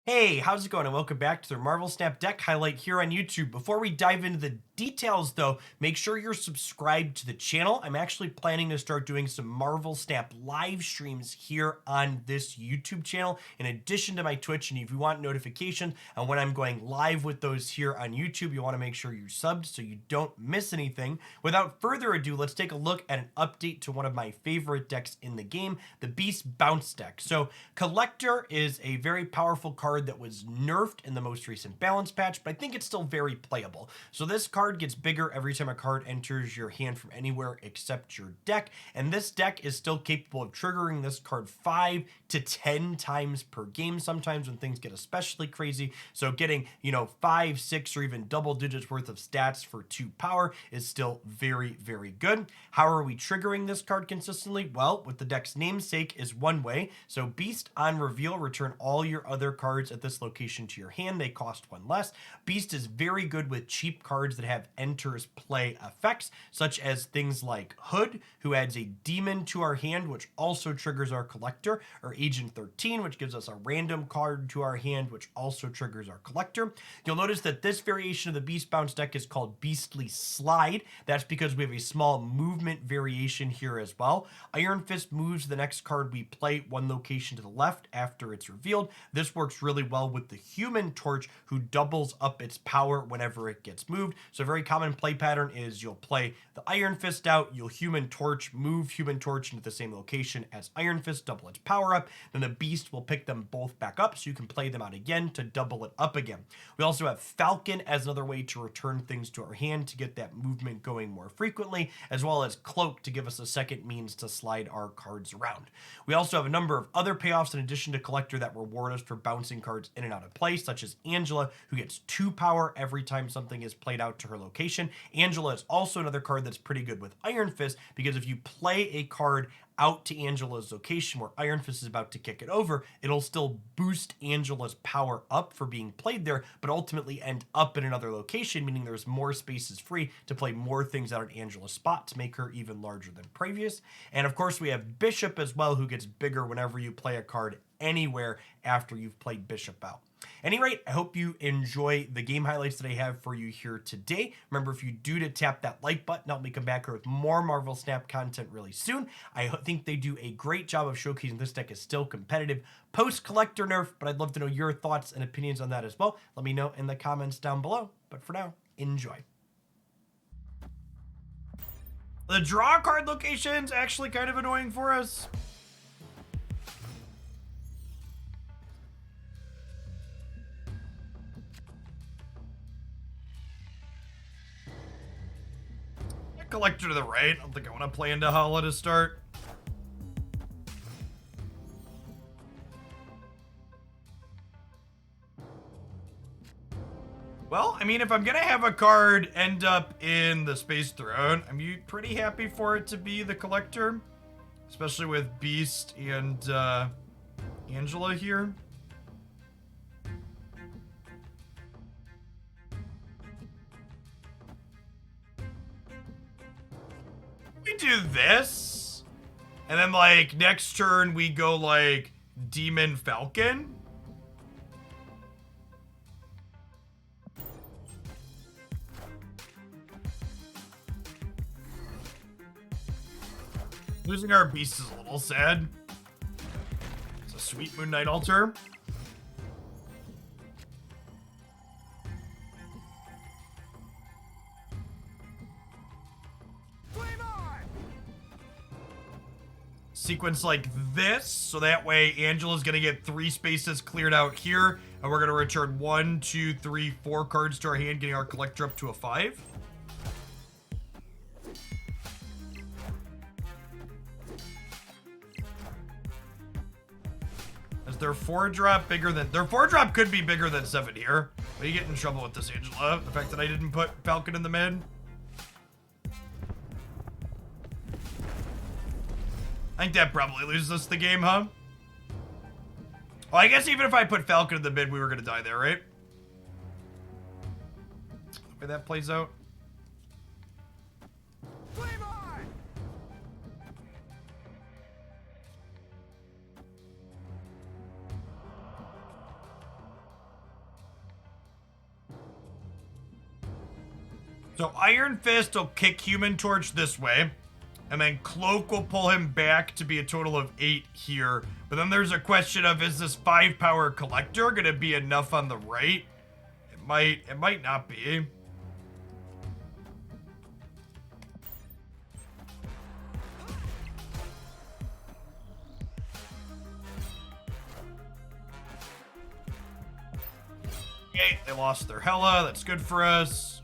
Hey, how's it going? And welcome back to the Marvel Snap deck highlight here on YouTube. Before we dive into the details, though, make sure you're subscribed to the channel. I'm actually planning to start doing some Marvel Snap live streams here on this YouTube channel, in addition to my Twitch. And if you want notifications on when I'm going live with those here on YouTube, you want to make sure you're subbed so you don't miss anything. Without further ado, let's take a look at an update to one of my favorite decks in the game, the Beast Bounce deck. So, Collector is a very powerful card that was nerfed in the most recent balance patch, but I think it's still very playable. So this card gets bigger every time a card enters your hand from anywhere except your deck, and this deck is still capable of triggering this card 5 to 10 times per game, sometimes when things get especially crazy. So getting, 5, 6, or even double digits worth of stats for 2 power is still very, very good. How are we triggering this card consistently? Well, with the deck's namesake is one way. So Beast on reveal, return all your other cards at this location to your hand. They cost 1 less. Beast is very good with cheap cards that have enters play effects, such as things like Hood, who adds a demon to our hand, which also triggers our collector, or Agent 13, which gives us a random card to our hand, which also triggers our collector. You'll notice that this variation of the Beast Bounce deck is called Beastly Slide. That's because we have a small movement variation here as well. Iron Fist moves the next card we play 1 location to the left after it's revealed. This works really well with the Human Torch, who doubles up its power whenever it gets moved. So a very common play pattern is you'll play the Iron Fist out, you'll Human Torch, move Human Torch into the same location as Iron Fist, double its power up, then the Beast will pick them both back up so you can play them out again to double it up again. We also have Falcon as another way to return things to our hand to get that movement going more frequently, as well as Cloak to give us a second means to slide our cards around. We also have a number of other payoffs in addition to Collector that reward us for bouncing cards in and out of play, such as Angela, who gets 2 power every time something is played out to her location. Angela is also another card that's pretty good with Iron Fist, because if you play a card out to Angela's location where Iron Fist is about to kick it over, it'll still boost Angela's power up for being played there, but ultimately end up in another location, meaning there's more spaces free to play more things out at Angela's spot to make her even larger than previous. And of course, we have Bishop as well, who gets bigger whenever you play a card anywhere after you've played Bishop out. Any rate, I hope you enjoy the game highlights that I have for you here today. Remember, if you do to tap that like button, help me come back here with more Marvel Snap content really soon. I think they do a great job of showcasing this deck is still competitive post-collector nerf, but I'd love to know your thoughts and opinions on that as well. Let me know in the comments down below. But for now, enjoy. The draw card location's actually kind of annoying for us. Collector to the right. I don't think I want to play into Hala to start. Well, I mean, if I'm going to have a card end up in the Space Throne, I'm pretty happy for it to be the Collector, especially with Beast and Angela here. We do this, and then like next turn we go like Demon Falcon. Losing our Beast is a little sad. It's a sweet Moon Knight Altar. Sequence like this, so that way Angela's gonna get 3 spaces cleared out here, and we're gonna return 1, 2, 3, 4 cards to our hand, getting our collector up to a 5. Is their 4-drop bigger than... Their 4-drop could be bigger than 7 here. But you get in trouble with this, Angela. The fact that I didn't put Falcon in the mid. I think that probably loses us the game, huh? Well, I guess even if I put Falcon in the mid, we were going to die there, right? The way that plays out. So Iron Fist will kick Human Torch this way, and then Cloak will pull him back to be a total of 8 here. But then there's a question of, is this 5 power Collector gonna be enough on the right? It might not be. Okay, they lost their Hela. That's good for us.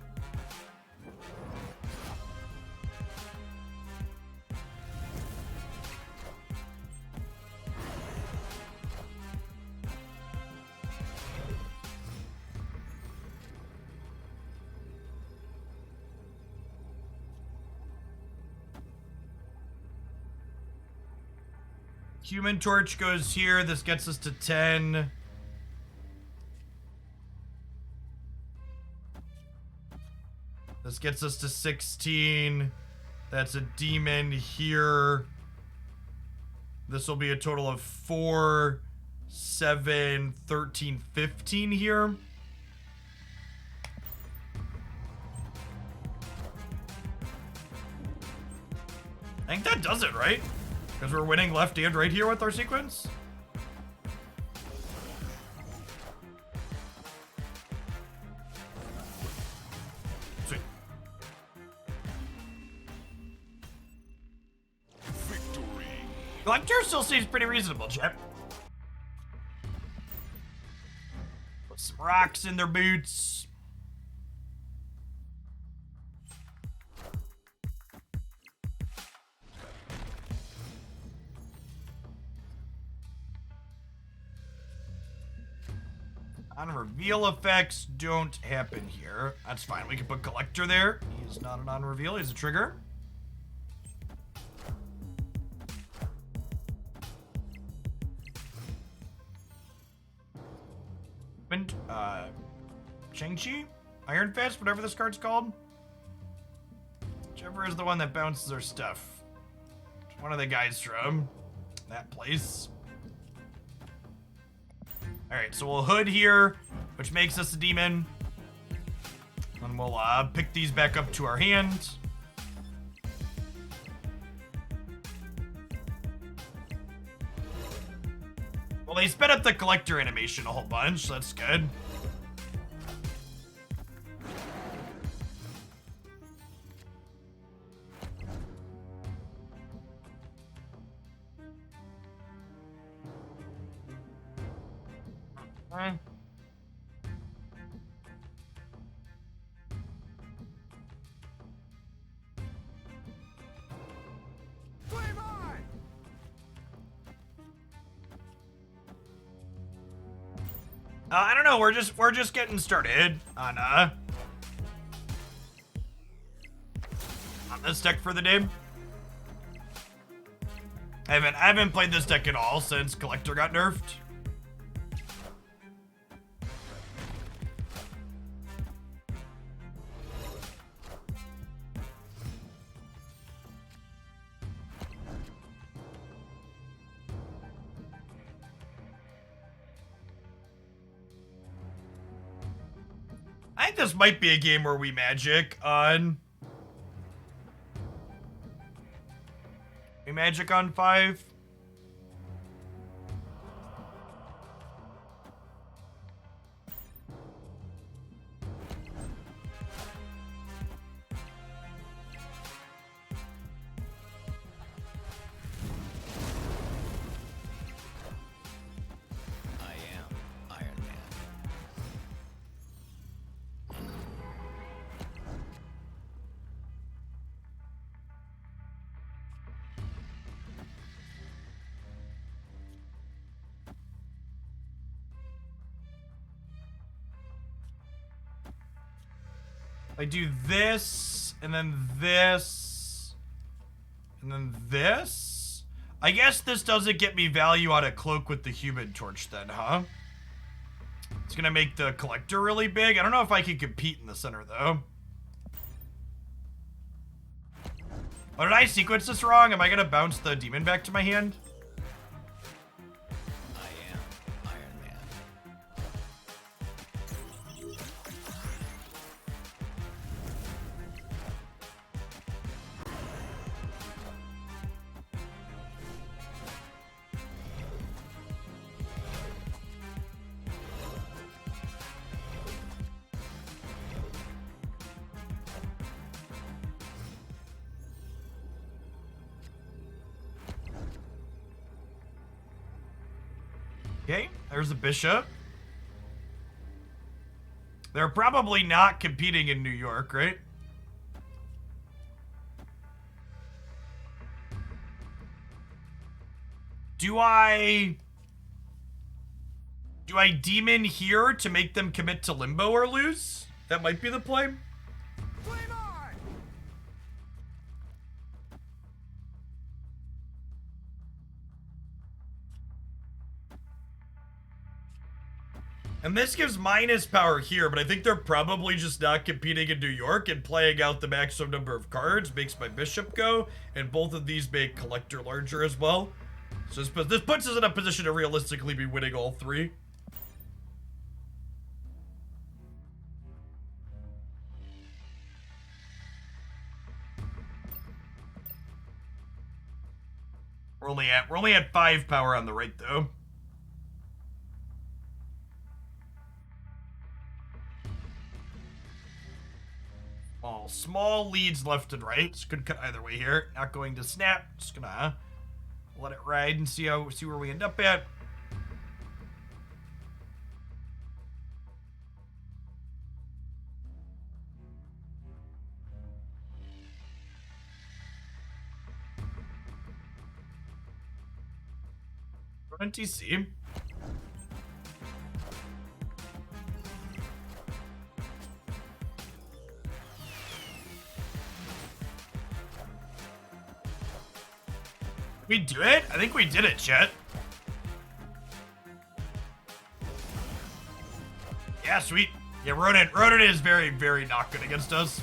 Human Torch goes here. This gets us to 10. This gets us to 16. That's a demon here. This will be a total of 4, 7, 13, 15 here. I think that does it, right? Because we're winning left and right here with our sequence. Sweet. Victory. Collector still seems pretty reasonable, chat. Put some rocks in their boots. On-reveal effects don't happen here. That's fine. We can put Collector there. He's not an on-reveal. He's a trigger. And, Shang-Chi? Iron Fist? Whatever this card's called? Whichever is the one that bounces our stuff. One of the guys from that place. Alright, so we'll hood here, which makes us a demon. And we'll pick these back up to our hand. Well, they sped up the Collector animation a whole bunch, so that's good. I don't know. We're just getting started on this deck for the day. I haven't played this deck at all since Collector got nerfed. I think this might be a game where we magic on... We magic on 5. I do this, and then this, and then this. I guess this doesn't get me value out of Cloak with the Human Torch then, huh? It's gonna make the Collector really big. I don't know if I can compete in the center, though. Oh, did I sequence this wrong? Am I gonna bounce the demon back to my hand? Okay, there's a bishop. They're probably not competing in New York, right? Do I demon here to make them commit to limbo or lose? That might be the play. And this gives minus power here, but I think they're probably just not competing in New York and playing out the maximum number of cards makes my bishop go, and both of these make collector larger as well. So this puts us in a position to realistically be winning all three. We're only at 5 power on the right though. All small leads left and right. This could cut either way here. Not going to snap. Just gonna let it ride and see where we end up at. Run TC. We do it? I think we did it, chat. Yeah, sweet. Yeah, Ronan is very, very not good against us.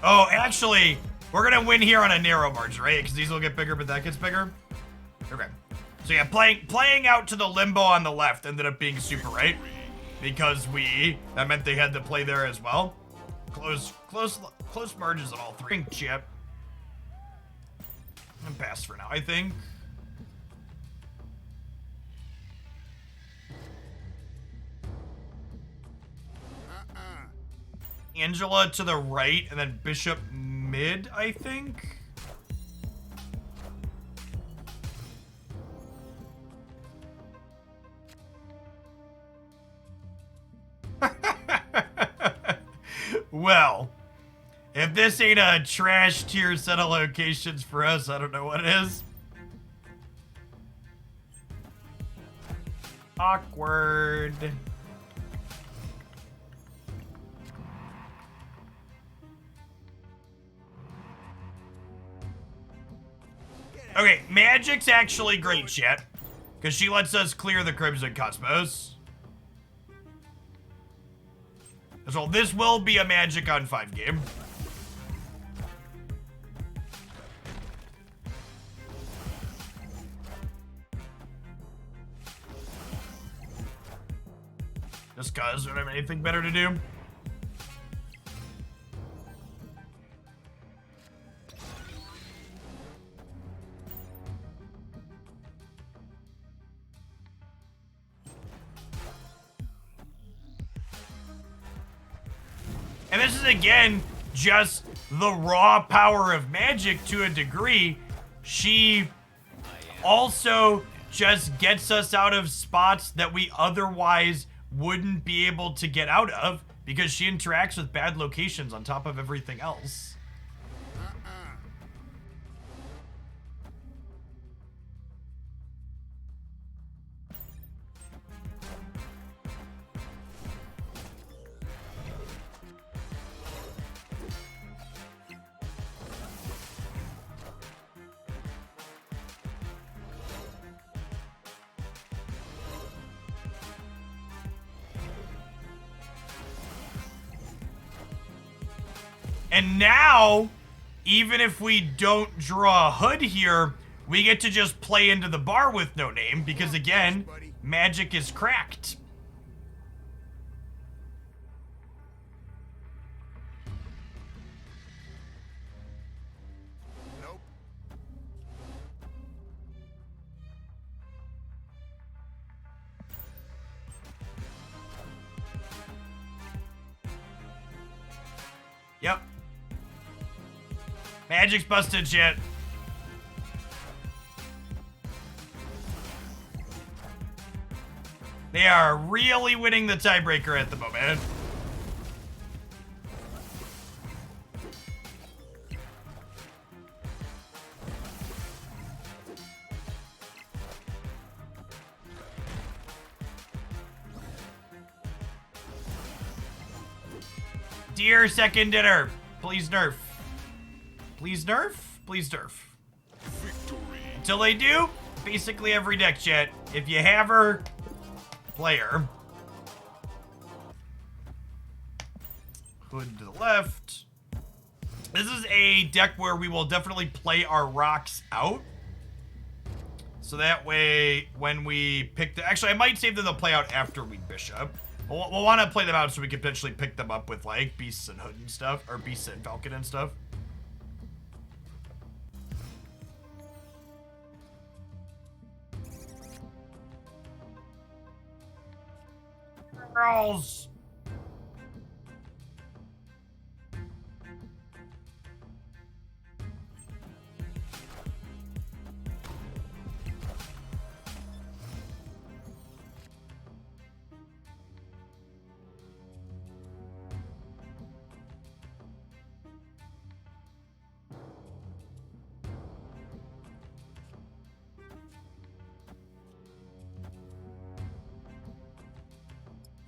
Oh, actually, we're gonna win here on a narrow margin, right? Because these will get bigger, but that gets bigger. Okay. So yeah, playing out to the limbo on the left ended up being super right. Because that meant they had to play there as well. Close margins on all three. Chip. I'm past for now, I think. Angela to the right, and then Bishop mid, I think. Well, if this ain't a trash tier set of locations for us, I don't know what it is. Awkward. Okay, Magic's actually great, chat. Because she lets us clear the Crimson Cosmos. So this will be a Magic on 5 game. Just cause we don't have anything better to do. And this is, again, just the raw power of Magic to a degree. She also just gets us out of spots that we otherwise wouldn't be able to get out of because she interacts with bad locations on top of everything else. And now, even if we don't draw a hood here, we get to just play into the bar with no name because, again, Magic is cracked. Nope. Magic's busted shit. They are really winning the tiebreaker at the moment. Dear second dinner, please nerf. Please nerf? Please nerf. Victory. Until they do, basically every deck, chat. If you have her, play her. Hood to the left. This is a deck where we will definitely play our rocks out. So that way, when we pick the... Actually, I might save them to play out after we bishop. We'll want to play them out so we can potentially pick them up with, like, Beasts and Hood and stuff. Or Beasts and Falcon and stuff. Girls!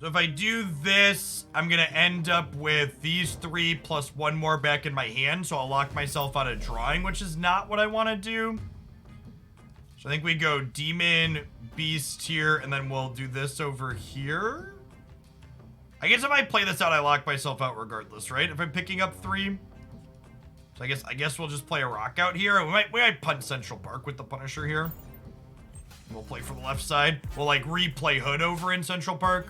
So if I do this, I'm gonna end up with these 3 plus 1 more back in my hand, so I'll lock myself out of drawing, which is not what I want to do. So I think we go Demon, Beast here, and then we'll do this over here. I guess if I play this out, I lock myself out regardless, right? If I'm picking up 3. So I guess we'll just play a rock out here. We might punt Central Park with the Punisher here. We'll play for the left side. We'll like replay Hood over in Central Park.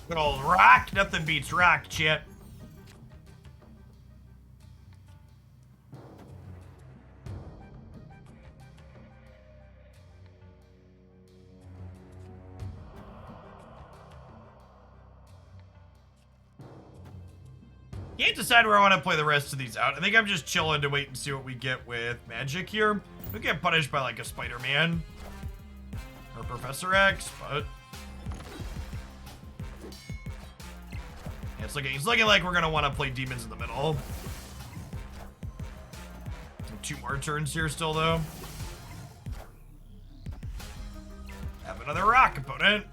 Good old rock. Nothing beats rock, chat. Can't decide where I want to play the rest of these out. I think I'm just chilling to wait and see what we get with Magic here. We get punished by like a Spider-Man or Professor X, but yeah, it's looking like we're gonna want to play Demons in the middle. 2 more turns here still though. Have another rock opponent.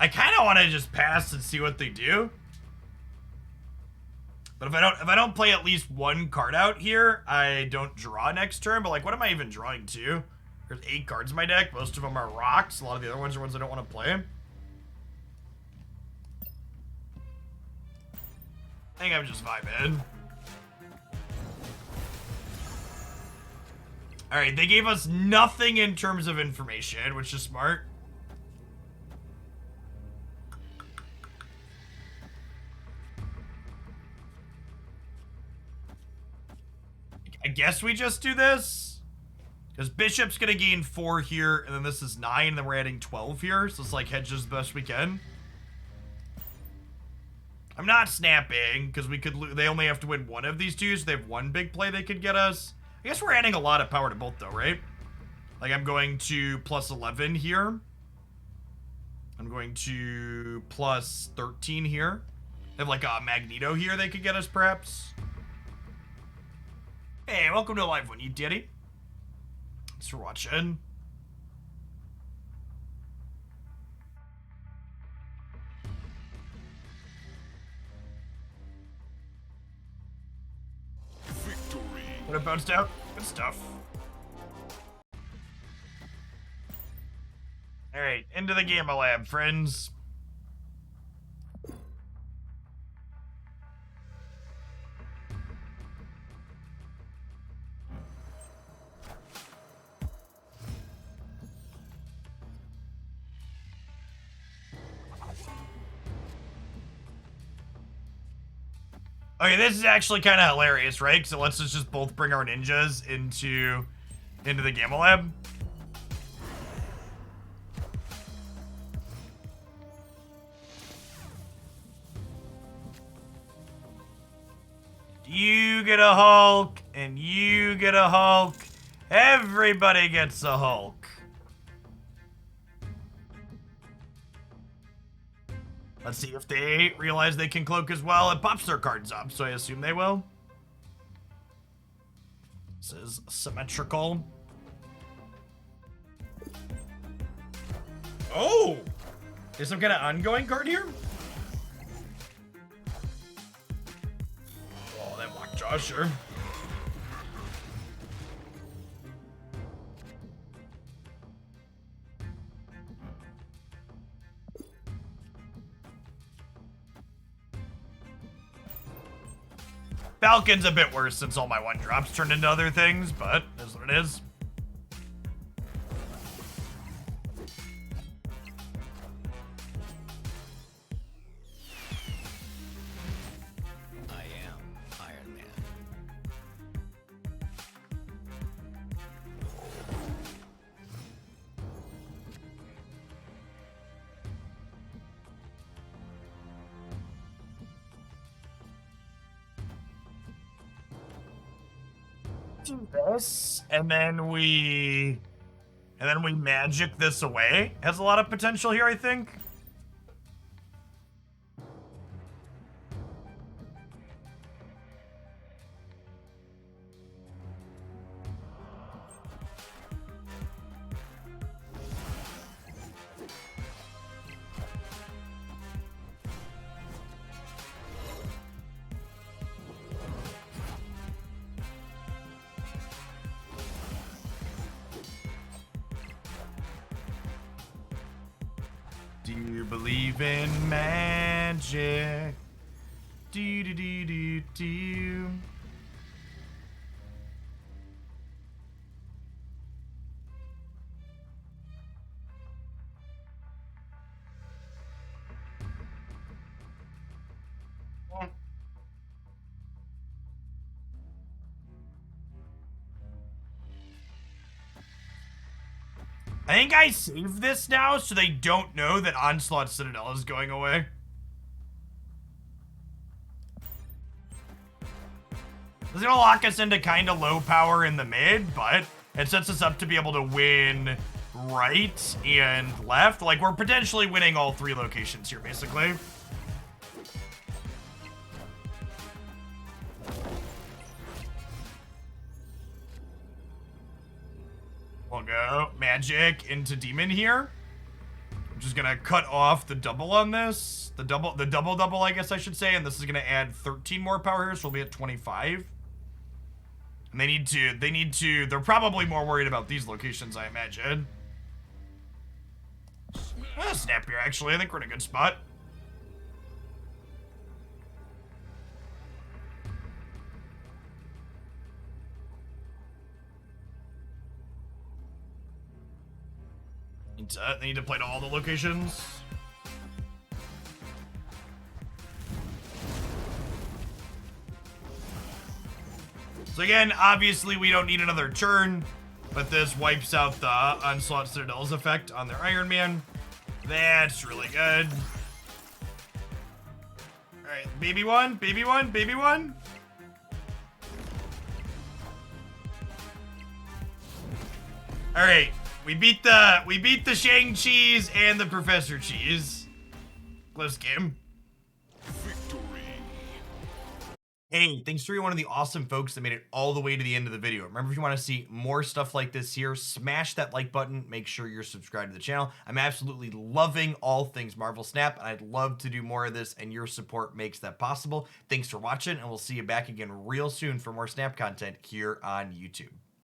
I kind of want to just pass and see what they do. But if I don't play at least 1 card out here, I don't draw next turn. But like, what am I even drawing to? There's 8 cards in my deck. Most of them are rocks. A lot of the other ones are ones I don't want to play. I think I'm just vibing. All right, they gave us nothing in terms of information, which is smart. I guess we just do this. Because Bishop's going to gain 4 here, and then this is 9, and then we're adding 12 here. So it's like hedges the best we can. I'm not snapping, because we could they only have to win 1 of these 2, so they have 1 big play they could get us. I guess we're adding a lot of power to both, though, right? Like, I'm going to plus 11 here. I'm going to plus 13 here. They have, like, a Magneto here they could get us, perhaps. Hey, welcome to a live one, you diddy. Thanks for watching. Victory. What it bounced out? Good stuff. Alright, into the Gamma Lab, friends. Okay, this is actually kind of hilarious, right? Because it lets us just both bring our ninjas into the Gamma Lab. You get a Hulk, and you get a Hulk. Everybody gets a Hulk. Let's see if they realize they can cloak as well. It pops their cards up, so I assume they will. This is symmetrical. Oh! There's some kind of ongoing card here? Oh, that Lockjaw, sure. Falcon's a bit worse since all my 1-drops turned into other things, but that's what it is. I am Iron Man. Do this, and then we magic this away. Has a lot of potential here, I think. Do you believe in magic? Do do do do do. I think I saved this now so they don't know that Onslaught Citadel is going away. This is gonna lock us into kind of low power in the mid, but it sets us up to be able to win right and left. Like, we're potentially winning all 3 locations here, basically. We'll go magic into demon here. I'm just gonna cut off the double on this. The double, I guess I should say, and this is gonna add 13 more power here, so we'll be at 25. And they're probably more worried about these locations, I imagine. Snap here, actually. I think we're in a good spot. They need to play to all the locations. So again, obviously we don't need another turn, but this wipes out the Onslaught Citadel's effect on their Iron Man. That's really good. Alright, baby one, baby one, baby one. Alright, we beat the Shang-Chi's and the Professor Cheese. Close game. Hey, thanks to one of the awesome folks that made it all the way to the end of the video. Remember, if you want to see more stuff like this here, smash that like button. Make sure you're subscribed to the channel. I'm absolutely loving all things Marvel Snap, and I'd love to do more of this, and your support makes that possible. Thanks for watching, and we'll see you back again real soon for more Snap content here on YouTube.